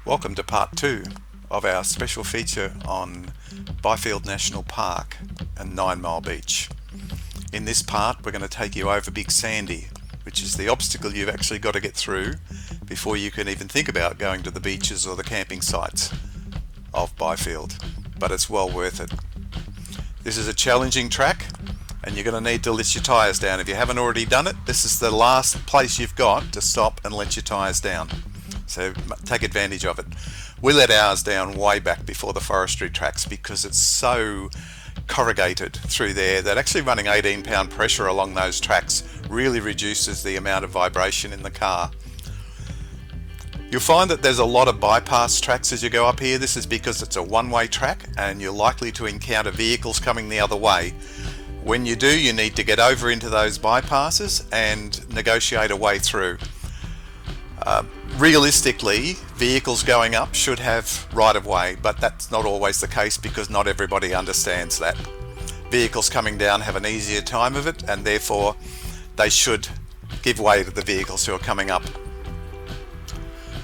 Welcome to part 2 of our special feature on Byfield National Park and 9 Mile Beach. In this part we're going to take you over Big Sandy, which is the obstacle you've actually got to get through before you can even think about going to the beaches or the camping sites of Byfield, but it's well worth it. This is a challenging track and you're going to need to let your tyres down. If you haven't already done it, this is the last place you've got to stop and let your tyres down. So take advantage of it. We let ours down way back before the forestry tracks because it's so corrugated through there that actually running 18 pound pressure along those tracks really reduces the amount of vibration in the car. You'll find that there's a lot of bypass tracks as you go up here. This is because it's a one-way track and you're likely to encounter vehicles coming the other way. When you do, you need to get over into those bypasses and negotiate a way through. Realistically, vehicles going up should have right-of-way, but that's not always the case because not everybody understands that. Vehicles coming down have an easier time of it and therefore they should give way to the vehicles who are coming up.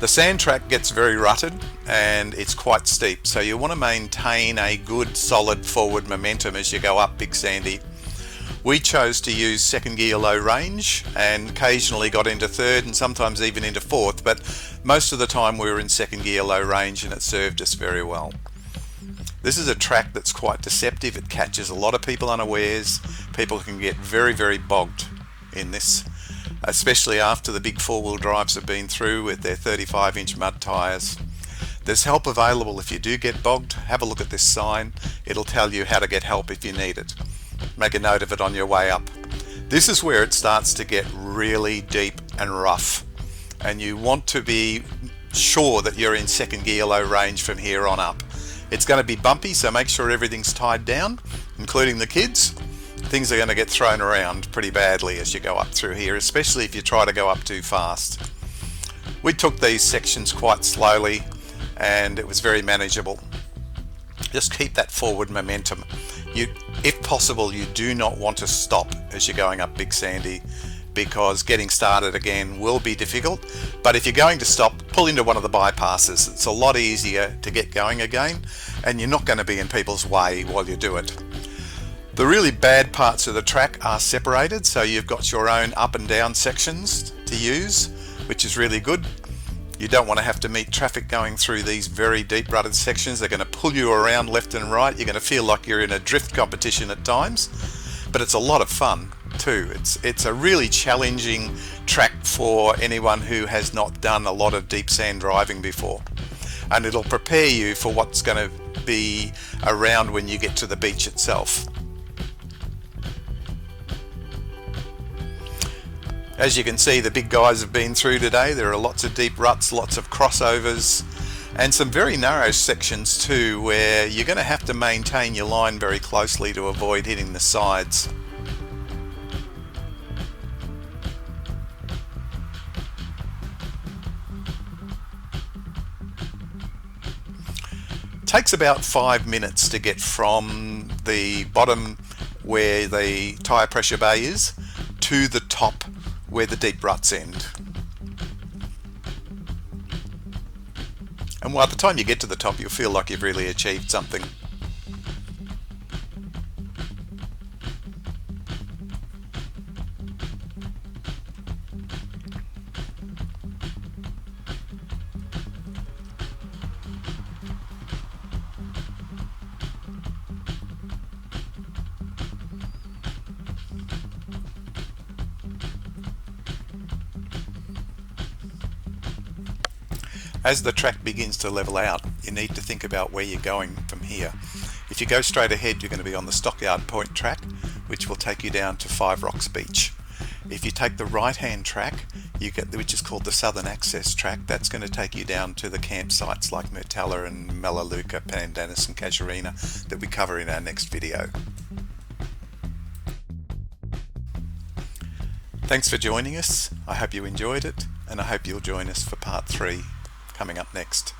The sand track gets very rutted and it's quite steep, so you want to maintain a good solid forward momentum as you go up Big Sandy. We chose to use second gear low range and occasionally got into third and sometimes even into fourth, but most of the time we were in second gear low range and it served us very well. This is a track that's quite deceptive. It catches a lot of people unawares. People can get very bogged in this, especially after the big four-wheel drives have been through with their 35-inch mud tyres. There's help available if you do get bogged. Have a look at this sign. It'll tell you how to get help if you need it. Make a note of it on your way up. This is where it starts to get really deep and rough, and you want to be sure that you're in second gear low range from here on up. It's going to be bumpy, so make sure everything's tied down, including the kids. Things are going to get thrown around pretty badly as you go up through here, especially if you try to go up too fast. We took these sections quite slowly and it was very manageable. Just keep that forward momentum. If possible, you do not want to stop as you're going up Big Sandy because getting started again will be difficult. But if you're going to stop, pull into one of the bypasses. It's a lot easier to get going again and you're not going to be in people's way while you do it. The really bad parts of the track are separated, so you've got your own up and down sections to use, which is really good. You don't want to have to meet traffic going through these very deep rutted sections. They're going to pull you around left and right. You're going to feel like you're in a drift competition at times, but it's a lot of fun too. It's a really challenging track for anyone who has not done a lot of deep sand driving before, and it'll prepare you for what's going to be around when you get to the beach itself. As you can see, the big guys have been through today. There are lots of deep ruts, lots of crossovers, and some very narrow sections too, where you're going to have to maintain your line very closely to avoid hitting the sides. It takes about 5 minutes to get from the bottom where the tyre pressure bay is to the top where the deep ruts end. And by the time you get to the top, you'll feel like you've really achieved something. As the track begins to level out, you need to think about where you're going from here. If you go straight ahead, you're going to be on the Stockyard Point track, which will take you down to Five Rocks Beach. If you take the right-hand track, which is called the Southern Access track, that's going to take you down to the campsites like Murtala and Melaleuca, Pandanus and Casuarina that we cover in our next video. Thanks for joining us. I hope you enjoyed it, and I hope you'll join us for part 3. Coming up next.